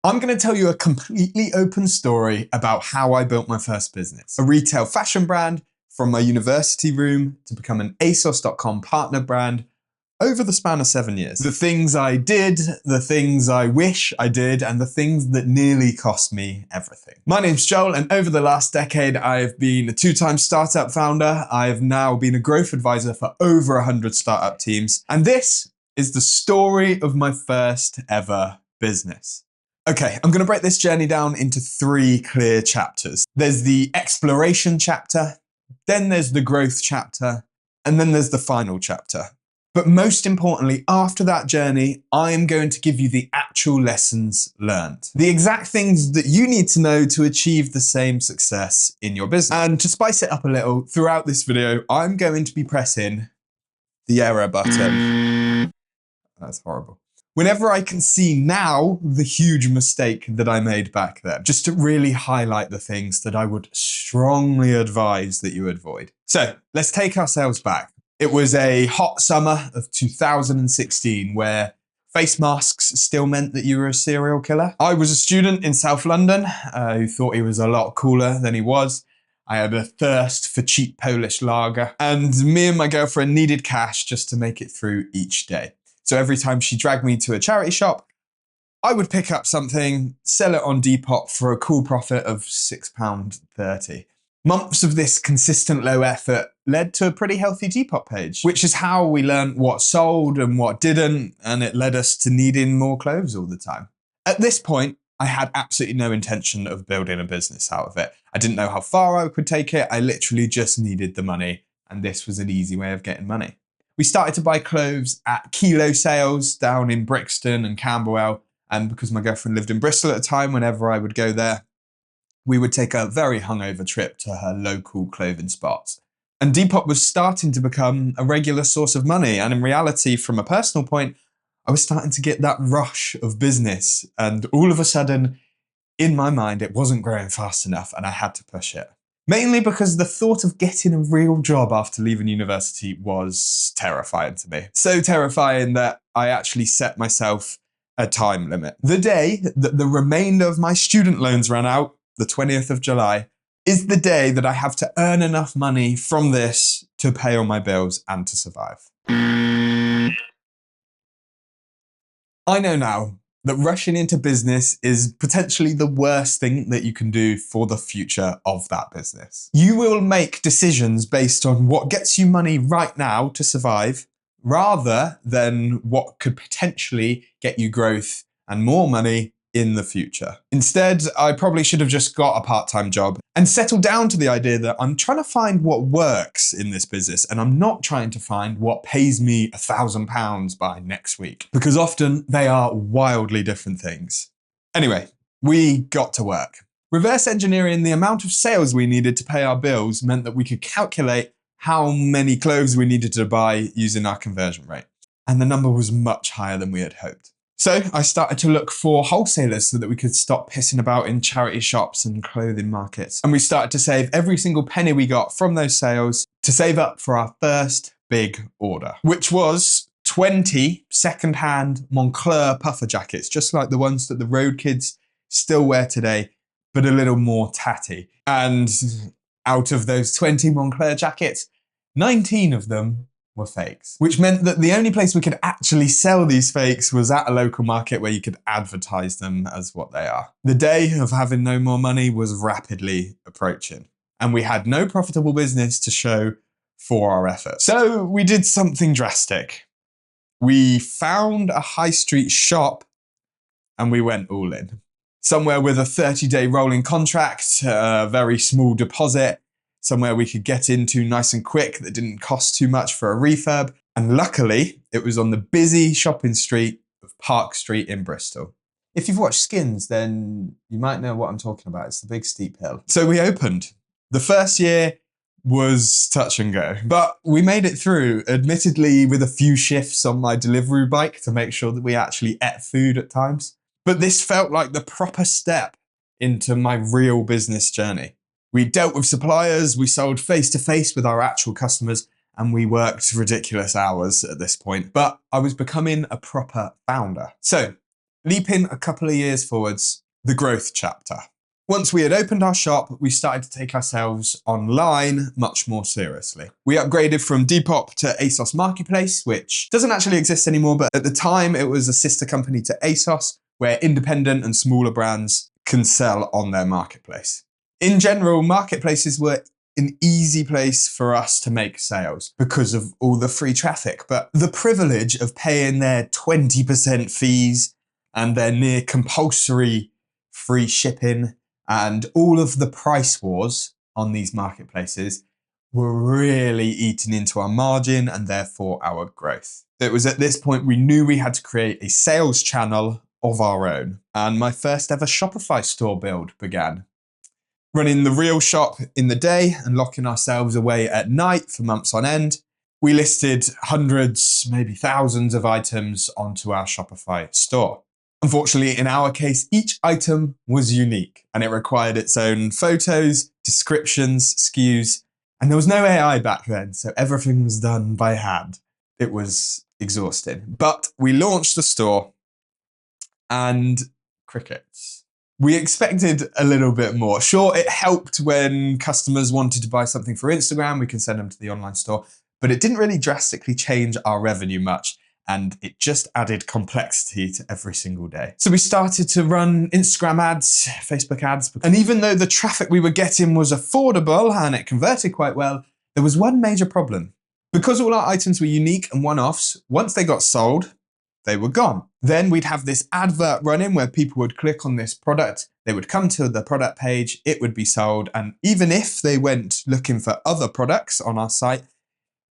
I'm going to tell you a completely open story about how I built my first business. A retail fashion brand from my university room to become an ASOS.com partner brand over the span of 7 years. The things I did, the things I wish I did, and the things that nearly cost me everything. My name's Joel, and over the last decade, I've been a 2-time startup founder. I've now been a growth advisor for over 100 startup teams. And this is the story of my first ever business. Okay, I'm going to break this journey down into 3 clear chapters. There's the exploration chapter, then there's the growth chapter, and then there's the final chapter. But most importantly, after that journey, I am going to give you the actual lessons learned. The exact things that you need to know to achieve the same success in your business. And to spice it up a little, throughout this video, I'm going to be pressing the error button. That's horrible. Whenever I can see now the huge mistake that I made back then, just to really highlight the things that I would strongly advise that you avoid. So let's take ourselves back. It was a hot summer of 2016 where face masks still meant that you were a serial killer. I was a student in South London who thought he was a lot cooler than he was. I had a thirst for cheap Polish lager, and me and my girlfriend needed cash just to make it through each day. So every time she dragged me to a charity shop, I would pick up something, sell it on Depop for a cool profit of £6.30. Months of this consistent low effort led to a pretty healthy Depop page, which is how we learned what sold and what didn't, and it led us to needing more clothes all the time. At this point, I had absolutely no intention of building a business out of it. I didn't know how far I could take it. I literally just needed the money, and this was an easy way of getting money. We started to buy clothes at kilo sales down in Brixton and Camberwell, and because my girlfriend lived in Bristol at the time, whenever I would go there, we would take a very hungover trip to her local clothing spots. And Depop was starting to become a regular source of money, and in reality, from a personal point, I was starting to get that rush of business, and all of a sudden, in my mind, it wasn't growing fast enough, and I had to push it. Mainly because the thought of getting a real job after leaving university was terrifying to me. So terrifying that I actually set myself a time limit. The day that the remainder of my student loans ran out, the 20th of July, is the day that I have to earn enough money from this to pay all my bills and to survive. I know now that rushing into business is potentially the worst thing that you can do for the future of that business. You will make decisions based on what gets you money right now to survive, rather than what could potentially get you growth and more money in the future. Instead, I probably should have just got a part-time job and settled down to the idea that I'm trying to find what works in this business, and I'm not trying to find what pays me £1,000 by next week, because often they are wildly different things. Anyway, we got to work. Reverse engineering the amount of sales we needed to pay our bills meant that we could calculate how many clothes we needed to buy using our conversion rate. And the number was much higher than we had hoped. So I started to look for wholesalers so that we could stop pissing about in charity shops and clothing markets. And we started to save every single penny we got from those sales to save up for our first big order, which was 20 second-hand Moncler puffer jackets, just like the ones that the road kids still wear today, but a little more tatty. And out of those 20 Moncler jackets, 19 of them were fakes, which meant that the only place we could actually sell these fakes was at a local market where you could advertise them as what they are. The day of having no more money was rapidly approaching, and we had no profitable business to show for our efforts. So we did something drastic. We found a high street shop and we went all in. Somewhere with a 30-day rolling contract, a very small deposit, somewhere we could get into nice and quick that didn't cost too much for a refurb. And luckily, it was on the busy shopping street of Park Street in Bristol. If you've watched Skins, then you might know what I'm talking about. It's the big steep hill. So we opened. The first year was touch and go, but we made it through, admittedly with a few shifts on my delivery bike to make sure that we actually ate food at times. But this felt like the proper step into my real business journey. We dealt with suppliers, we sold face-to-face with our actual customers, and we worked ridiculous hours at this point. But I was becoming a proper founder. So Leaping a couple of years forwards, the growth chapter. Once we had opened our shop, we started to take ourselves online much more seriously. We upgraded from Depop to ASOS Marketplace, which doesn't actually exist anymore, but at the time it was a sister company to ASOS, where independent and smaller brands can sell on their marketplace. In general, marketplaces were an easy place for us to make sales because of all the free traffic, but the privilege of paying their 20% fees and their near compulsory free shipping and all of the price wars on these marketplaces were really eating into our margin and therefore our growth. It was at this point we knew we had to create a sales channel of our own, and my first ever Shopify store build began. Running the real shop in the day and locking ourselves away at night for months on end, we listed hundreds, maybe thousands of items onto our Shopify store. Unfortunately, in our case, each item was unique and it required its own photos, descriptions, SKUs, and there was no AI back then, so everything was done by hand. It was exhausting. But we launched the store and crickets. We expected a little bit more. Sure, it helped when customers wanted to buy something for Instagram, we can send them to the online store, but it didn't really drastically change our revenue much, and it just added complexity to every single day. So we started to run Instagram ads, Facebook ads, and even though the traffic we were getting was affordable and it converted quite well, there was one major problem. Because all our items were unique and one-offs, once they got sold, they were gone. Then we'd have this advert running where people would click on this product, they would come to the product page, it would be sold, and even if they went looking for other products on our site,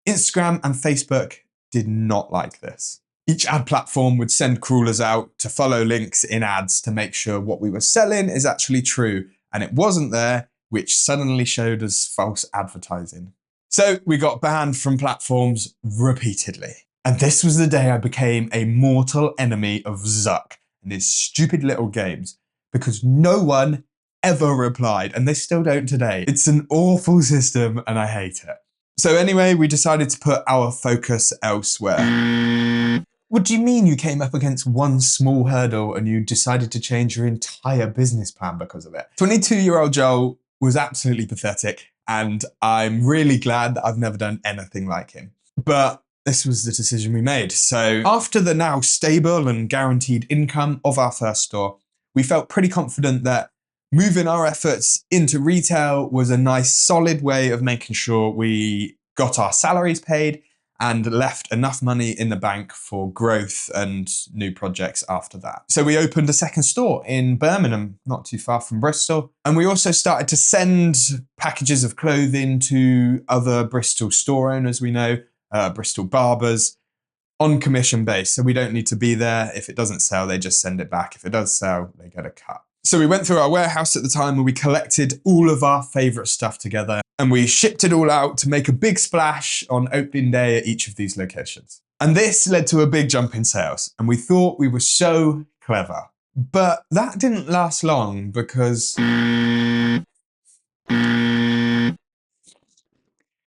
Instagram and Facebook did not like this. Each ad platform would send crawlers out to follow links in ads to make sure what we were selling is actually true, and it wasn't there, which suddenly showed as false advertising. So we got banned from platforms repeatedly. And this was the day I became a mortal enemy of Zuck and his stupid little games, because no one ever replied, and they still don't today. It's an awful system and I hate it. So anyway, we decided to put our focus elsewhere. What do you mean you came up against one small hurdle and you decided to change your entire business plan because of it? 22-year-old Joel was absolutely pathetic, and I'm really glad that I've never done anything like him. But this was the decision we made. So after the now stable and guaranteed income of our first store, we felt pretty confident that moving our efforts into retail was a nice solid way of making sure we got our salaries paid and left enough money in the bank for growth and new projects after that. So we opened a second store in Birmingham, not too far from Bristol. And we also started to send packages of clothing to other Bristol store owners we know, Bristol barbers, on commission base. So we don't need to be there. If it doesn't sell, they just send it back. If it does sell, they get a cut. So we went through our warehouse at the time and we collected all of our favorite stuff together and we shipped it all out to make a big splash on opening day at each of these locations. And this led to a big jump in sales and we thought we were so clever. But that didn't last long because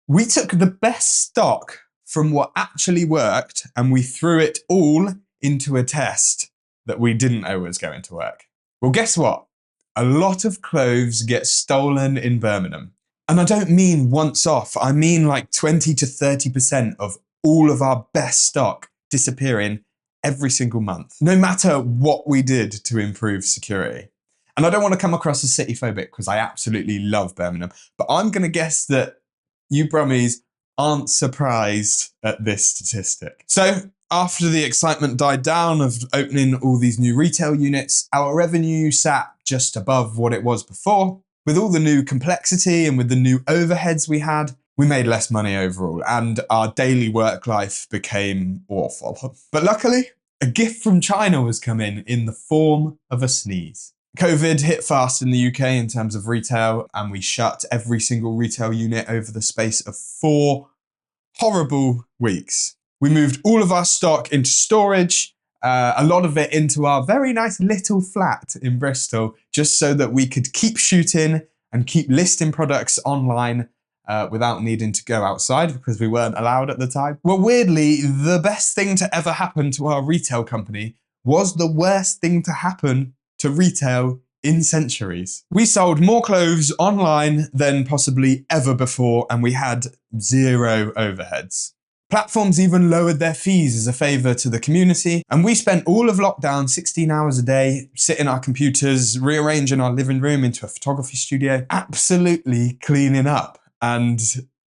we took the best stock from what actually worked and we threw it all into a test that we didn't know was going to work. Well, guess what? A lot of clothes get stolen in Birmingham. And I don't mean once off, I mean like 20 to 30% of all of our best stock disappearing every single month, no matter what we did to improve security. And I don't want to come across as city phobic because I absolutely love Birmingham, but I'm going to guess that you Brummies aren't surprised at this statistic. So after the excitement died down of opening all these new retail units, our revenue sat just above what it was before. With all the new complexity and with the new overheads we had, we made less money overall and our daily work life became awful. But luckily, a gift from China was coming in the form of a sneeze. COVID hit fast in the UK in terms of retail, and we shut every single retail unit over the space of 4 horrible weeks. We moved all of our stock into storage, a lot of it into our very nice little flat in Bristol, just so that we could keep shooting and keep listing products online without needing to go outside because we weren't allowed at the time. Well, weirdly, the best thing to ever happen to our retail company was the worst thing to happen to retail in centuries. We sold more clothes online than possibly ever before, and we had zero overheads. Platforms even lowered their fees as a favour to the community, and we spent all of lockdown 16 hours a day sitting at our computers, rearranging our living room into a photography studio, absolutely cleaning up. And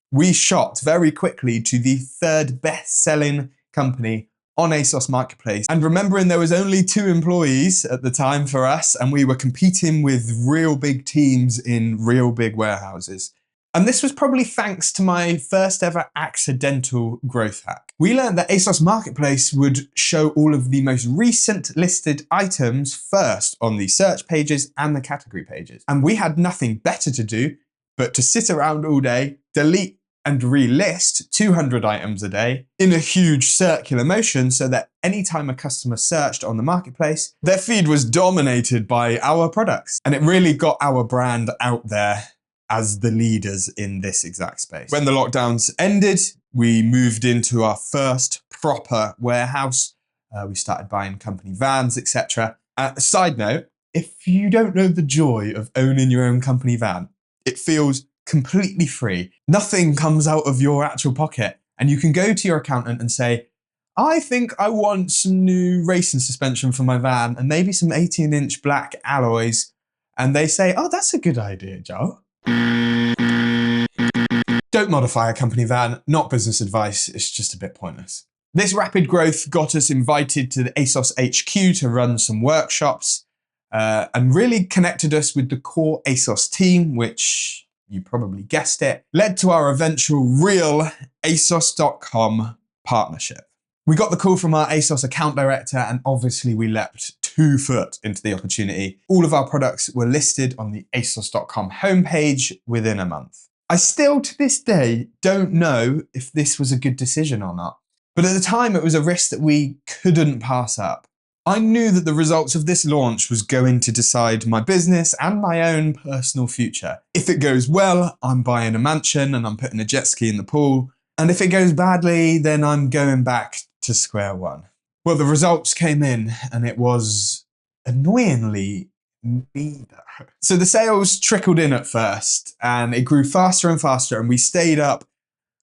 we shot very quickly to the third best-selling company on ASOS Marketplace. And remembering there was only 2 employees at the time for us, and we were competing with real big teams in real big warehouses. And this was probably thanks to my first ever accidental growth hack. We learned that ASOS Marketplace would show all of the most recent listed items first on the search pages and the category pages. And we had nothing better to do but to sit around all day, delete and relist 200 items a day in a huge circular motion so that anytime a customer searched on the marketplace, their feed was dominated by our products. And it really got our brand out there as the leaders in this exact space. When the lockdowns ended, we moved into our first proper warehouse. We started buying company vans, etc. Side note, if you don't know the joy of owning your own company van, it feels completely free. Nothing comes out of your actual pocket. And you can go to your accountant and say, I think I want some new racing suspension for my van and maybe some 18-inch black alloys. And they say, oh, that's a good idea, Joe. Don't modify a company van, not business advice, it's just a bit pointless. This rapid growth got us invited to the ASOS HQ to run some workshops and really connected us with the core ASOS team, which, you probably guessed it, led to our eventual real ASOS.com partnership. We got the call from our ASOS account director, and obviously we leapt 2 foot into the opportunity. All of our products were listed on the ASOS.com homepage within a month. I still, to this day, don't know if this was a good decision or not. But at the time, it was a risk that we couldn't pass up. I knew that the results of this launch was going to decide my business and my own personal future. If it goes well, I'm buying a mansion and I'm putting a jet ski in the pool. And if it goes badly, then I'm going back to square one. Well, the results came in and it was annoyingly neither. So the sales trickled in at first and it grew faster and faster, and we stayed up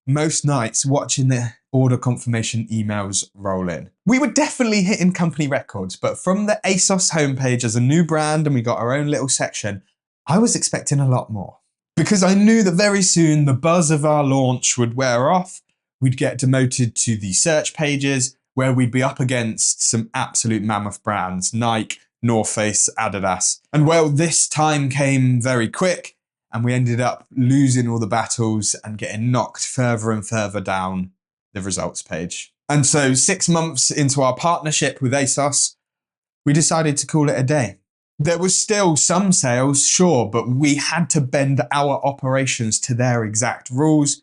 most nights watching the order confirmation emails roll in. We were definitely hitting company records, but from the ASOS homepage as a new brand and we got our own little section, I was expecting a lot more. Because I knew that very soon the buzz of our launch would wear off, we'd get demoted to the search pages where we'd be up against some absolute mammoth brands, Nike, North Face, Adidas. And well, this time came very quick and we ended up losing all the battles and getting knocked further and further down the results page. And so 6 months into our partnership with ASOS, we decided to call it a day. There was still some sales, sure, but we had to bend our operations to their exact rules,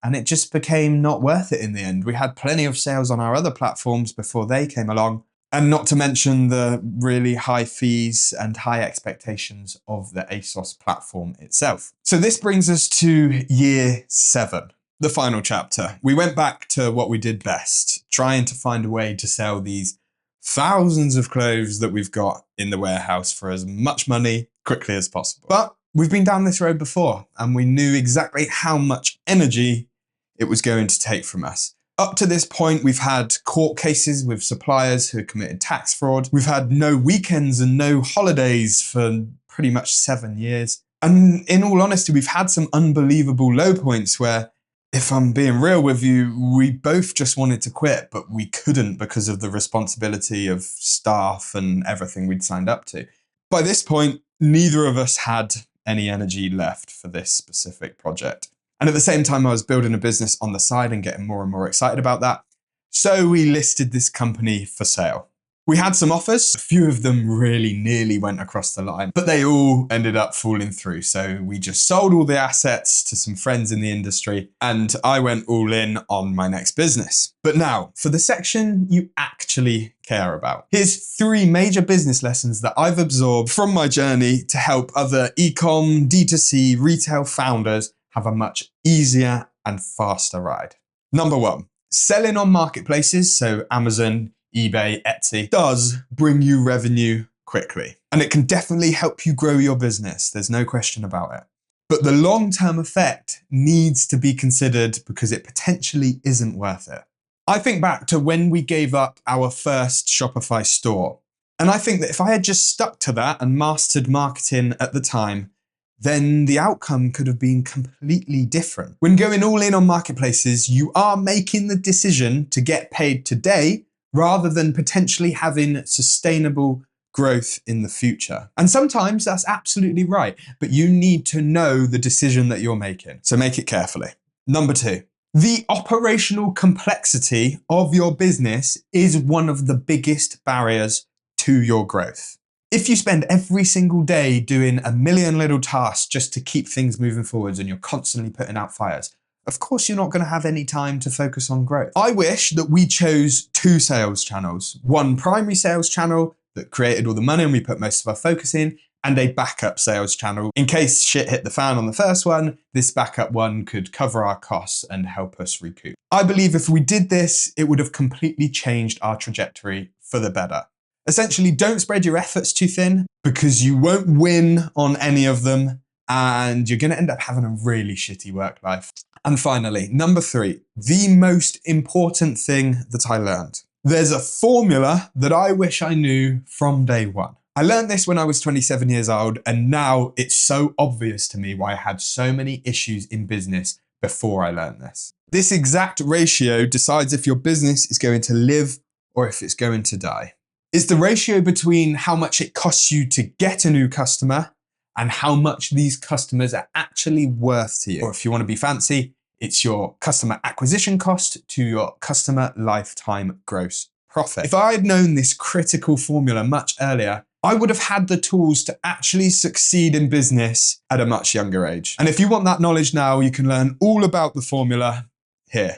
and it just became not worth it in the end. We had plenty of sales on our other platforms before they came along, and not to mention the really high fees and high expectations of the ASOS platform itself. So this brings us to year 7. The final chapter. We went back to what we did best, trying to find a way to sell these thousands of clothes that we've got in the warehouse for as much money quickly as possible. But we've been down this road before and we knew exactly how much energy it was going to take from us. Up to this point, we've had court cases with suppliers who committed tax fraud. We've had no weekends and no holidays for pretty much 7 years. And in all honesty, we've had some unbelievable low points where, if I'm being real with you, we both just wanted to quit, but we couldn't because of the responsibility of staff and everything we'd signed up to. By this point, neither of us had any energy left for this specific project. And at the same time, I was building a business on the side and getting more and more excited about that. So we listed this company for sale. We had some offers. A few of them really nearly went across the line, but they all ended up falling through. So we just sold all the assets to some friends in the industry and I went all in on my next business. But now for the section you actually care about. Here's 3 major business lessons that I've absorbed from my journey to help other ecom, D2C, retail founders have a much easier and faster ride. Number 1, selling on marketplaces, so Amazon, eBay, Etsy, does bring you revenue quickly. And it can definitely help you grow your business. There's no question about it. But the long-term effect needs to be considered because it potentially isn't worth it. I think back to when we gave up our first Shopify store. And I think that if I had just stuck to that and mastered marketing at the time, then the outcome could have been completely different. When going all in on marketplaces, you are making the decision to get paid today rather than potentially having sustainable growth in the future. And sometimes that's absolutely right, but you need to know the decision that you're making. So make it carefully. Number 2, the operational complexity of your business is one of the biggest barriers to your growth. If you spend every single day doing a million little tasks just to keep things moving forwards and you're constantly putting out fires, of course you're not going to have any time to focus on growth. I wish that we chose 2 sales channels, one primary sales channel that created all the money and we put most of our focus in, and a backup sales channel. In case shit hit the fan on the first one, this backup one could cover our costs and help us recoup. I believe if we did this, it would have completely changed our trajectory for the better. Essentially, don't spread your efforts too thin because you won't win on any of them and you're going to end up having a really shitty work life. And finally, number 3, the most important thing that I learned. There's a formula that I wish I knew from day one. I learned this when I was 27 years old, and now it's so obvious to me why I had so many issues in business before I learned this. This exact ratio decides if your business is going to live or if it's going to die. It's the ratio between how much it costs you to get a new customer and how much these customers are actually worth to you. Or if you want to be fancy, it's your customer acquisition cost to your customer lifetime gross profit. If I had known this critical formula much earlier, I would have had the tools to actually succeed in business at a much younger age. And if you want that knowledge now, you can learn all about the formula here.